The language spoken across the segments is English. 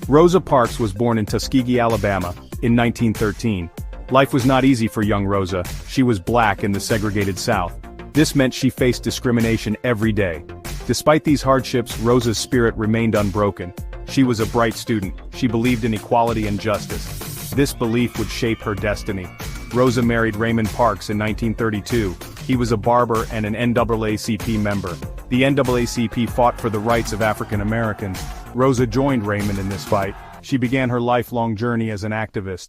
Rosa Parks was born in Tuskegee, Alabama, in 1913. Life was not easy for young Rosa. She was black in the segregated South. This meant she faced discrimination every day. Despite these hardships, Rosa's spirit remained unbroken. She was a bright student. She believed in equality and justice. This belief would shape her destiny. Rosa married Raymond Parks in 1932. He was a barber and an NAACP member. The NAACP fought for the rights of African Americans. Rosa joined Raymond in this fight. She began her lifelong journey as an activist.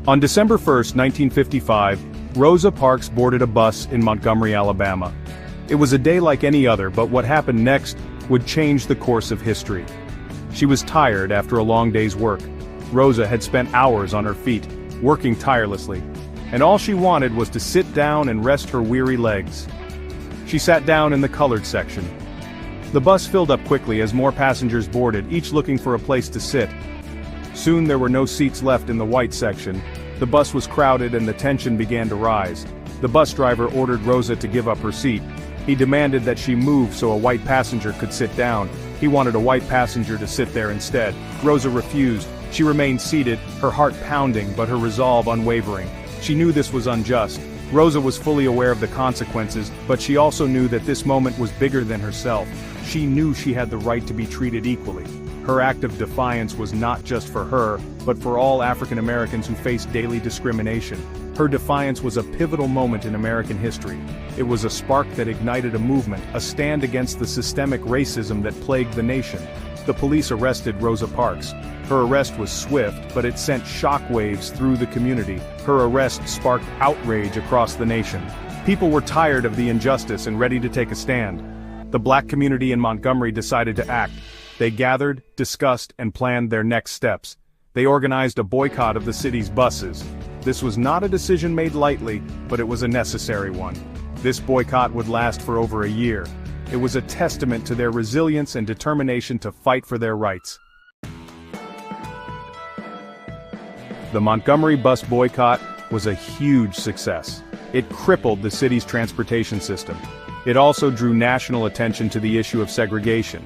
On December 1, 1955, Rosa Parks boarded a bus in Montgomery, Alabama. It was a day like any other, but what happened next would change the course of history. She was tired after a long day's work. Rosa had spent hours on her feet, working tirelessly, and all she wanted was to sit down and rest her weary legs. She sat down in the colored section. The bus filled up quickly as more passengers boarded, each looking for a place to sit. Soon there were no seats left in the white section. The bus was crowded and the tension began to rise. The bus driver ordered Rosa to give up her seat. He demanded that she move so a white passenger could sit down. He wanted a white passenger to sit there instead. Rosa refused. She remained seated, her heart pounding but her resolve unwavering. She knew this was unjust. Rosa was fully aware of the consequences, but she also knew that this moment was bigger than herself. She knew she had the right to be treated equally. Her act of defiance was not just for her, but for all African Americans who faced daily discrimination. Her defiance was a pivotal moment in American history. It was a spark that ignited a movement, a stand against the systemic racism that plagued the nation. The police arrested Rosa Parks. Her arrest was swift, but it sent shockwaves through the community. Her arrest sparked outrage across the nation. People were tired of the injustice and ready to take a stand. The black community in Montgomery decided to act. They gathered, discussed, and planned their next steps. They organized a boycott of the city's buses. This was not a decision made lightly, but it was a necessary one. This boycott would last for over a year. It was a testament to their resilience and determination to fight for their rights. The Montgomery bus boycott was a huge success. It crippled the city's transportation system. It also drew national attention to the issue of segregation.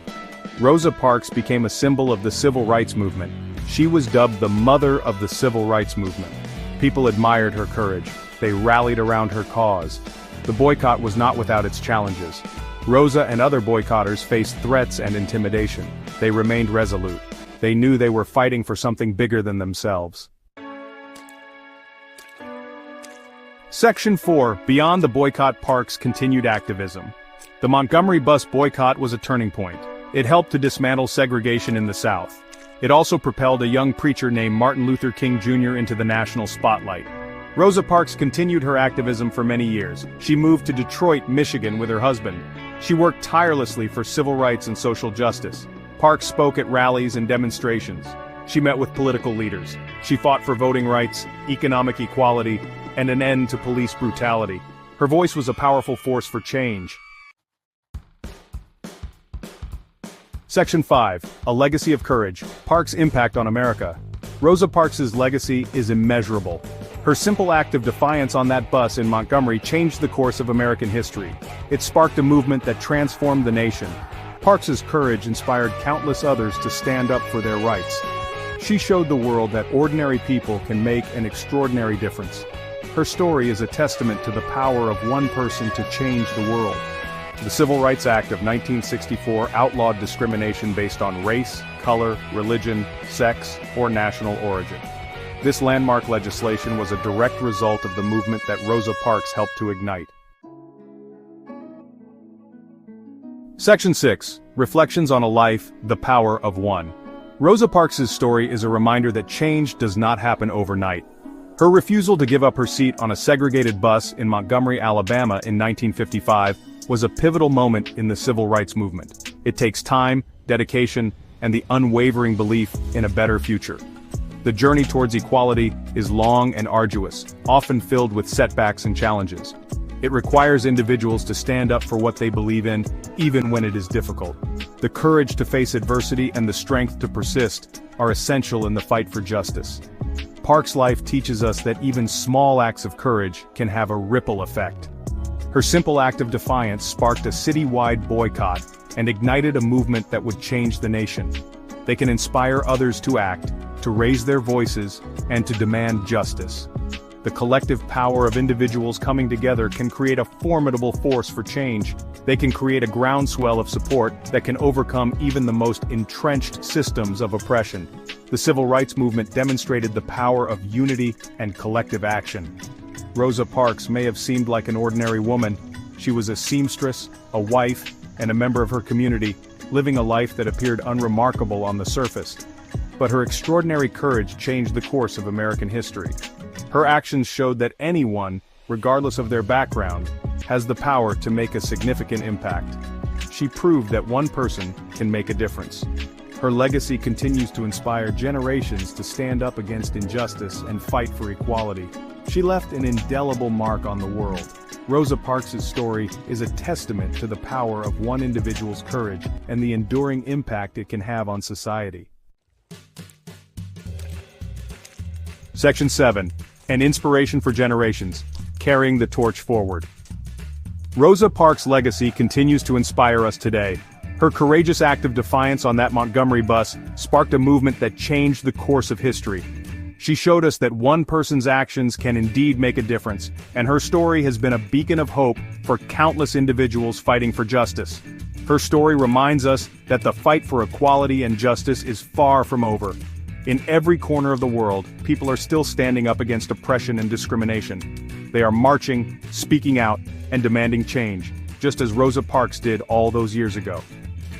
Rosa Parks became a symbol of the civil rights movement. She was dubbed the mother of the civil rights movement. People admired her courage. They rallied around her cause. The boycott was not without its challenges. Rosa and other boycotters faced threats and intimidation. They remained resolute. They knew they were fighting for something bigger than themselves. Section 4. Beyond the boycott, Parks' continued activism. The Montgomery bus boycott was a turning point. It helped to dismantle segregation in the South. It also propelled a young preacher named Martin Luther King Jr. into the national spotlight. Rosa Parks continued her activism for many years. She moved to Detroit, Michigan with her husband. She worked tirelessly for civil rights and social justice. Parks spoke at rallies and demonstrations. She met with political leaders. She fought for voting rights, economic equality, and an end to police brutality. Her voice was a powerful force for change. Section 5. A Legacy of Courage. Parks' Impact on America. Rosa Parks' legacy is immeasurable. Her simple act of defiance on that bus in Montgomery changed the course of American history. It sparked a movement that transformed the nation. Parks' courage inspired countless others to stand up for their rights. She showed the world that ordinary people can make an extraordinary difference. Her story is a testament to the power of one person to change the world. The Civil Rights Act of 1964 outlawed discrimination based on race, color, religion, sex, or national origin. This landmark legislation was a direct result of the movement that Rosa Parks helped to ignite. Section 6. Reflections on a Life, the Power of One. Rosa Parks' story is a reminder that change does not happen overnight. Her refusal to give up her seat on a segregated bus in Montgomery, Alabama in 1955 was a pivotal moment in the civil rights movement. It takes time, dedication, and the unwavering belief in a better future. The journey towards equality is long and arduous, often filled with setbacks and challenges. It requires individuals to stand up for what they believe in, even when it is difficult. The courage to face adversity and the strength to persist are essential in the fight for justice. Parks' life teaches us that even small acts of courage can have a ripple effect. Her simple act of defiance sparked a citywide boycott and ignited a movement that would change the nation. They can inspire others to act, to raise their voices, and to demand justice. The collective power of individuals coming together can create a formidable force for change. They can create a groundswell of support that can overcome even the most entrenched systems of oppression. The civil rights movement demonstrated the power of unity and collective action. Rosa Parks may have seemed like an ordinary woman. She was a seamstress, a wife, and a member of her community, living a life that appeared unremarkable on the surface. But her extraordinary courage changed the course of American history. Her actions showed that anyone, regardless of their background, has the power to make a significant impact. She proved that one person can make a difference. Her legacy continues to inspire generations to stand up against injustice and fight for equality. She left an indelible mark on the world. Rosa Parks' story is a testament to the power of one individual's courage and the enduring impact it can have on society. Section 7. An inspiration for generations, carrying the torch forward. Rosa Parks' legacy continues to inspire us today. Her courageous act of defiance on that Montgomery bus sparked a movement that changed the course of history. She showed us that one person's actions can indeed make a difference, and her story has been a beacon of hope for countless individuals fighting for justice. Her story reminds us that the fight for equality and justice is far from over. In every corner of the world, people are still standing up against oppression and discrimination. They are marching, speaking out, and demanding change, just as Rosa Parks did all those years ago.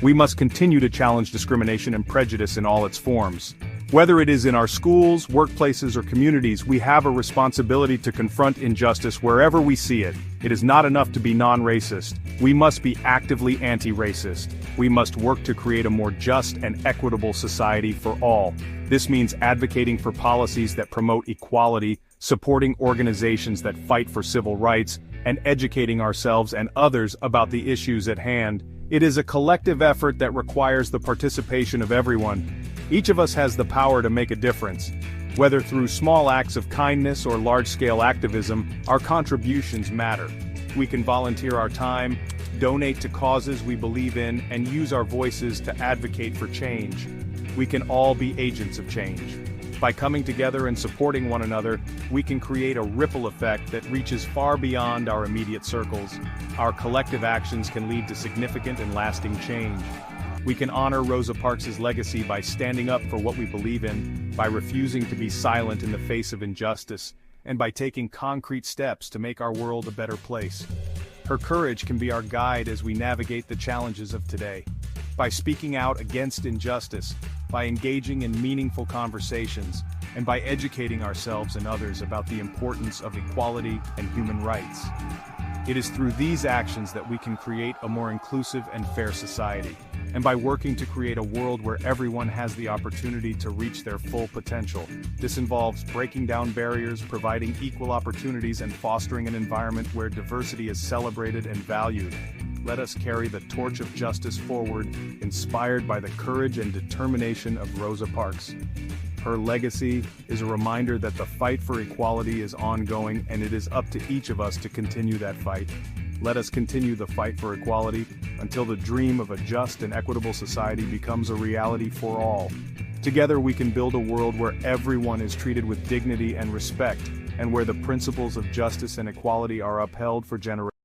We must continue to challenge discrimination and prejudice in all its forms. Whether it is in our schools, workplaces, or communities, we have a responsibility to confront injustice wherever we see it. It is not enough to be non-racist. We must be actively anti-racist. We must work to create a more just and equitable society for all. This means advocating for policies that promote equality, supporting organizations that fight for civil rights, and educating ourselves and others about the issues at hand. It is a collective effort that requires the participation of everyone. Each of us has the power to make a difference. Whether through small acts of kindness or large-scale activism, our contributions matter. We can volunteer our time, donate to causes we believe in, and use our voices to advocate for change. We can all be agents of change. By coming together and supporting one another, we can create a ripple effect that reaches far beyond our immediate circles. Our collective actions can lead to significant and lasting change. We can honor Rosa Parks' legacy by standing up for what we believe in, by refusing to be silent in the face of injustice, and by taking concrete steps to make our world a better place. Her courage can be our guide as we navigate the challenges of today. By speaking out against injustice, by engaging in meaningful conversations, and by educating ourselves and others about the importance of equality and human rights. It is through these actions that we can create a more inclusive and fair society, and by working to create a world where everyone has the opportunity to reach their full potential. This involves breaking down barriers, providing equal opportunities, and fostering an environment where diversity is celebrated and valued. Let us carry the torch of justice forward, inspired by the courage and determination of Rosa Parks. Her legacy is a reminder that the fight for equality is ongoing, and it is up to each of us to continue that fight. Let us continue the fight for equality until the dream of a just and equitable society becomes a reality for all. Together we can build a world where everyone is treated with dignity and respect, and where the principles of justice and equality are upheld for generations.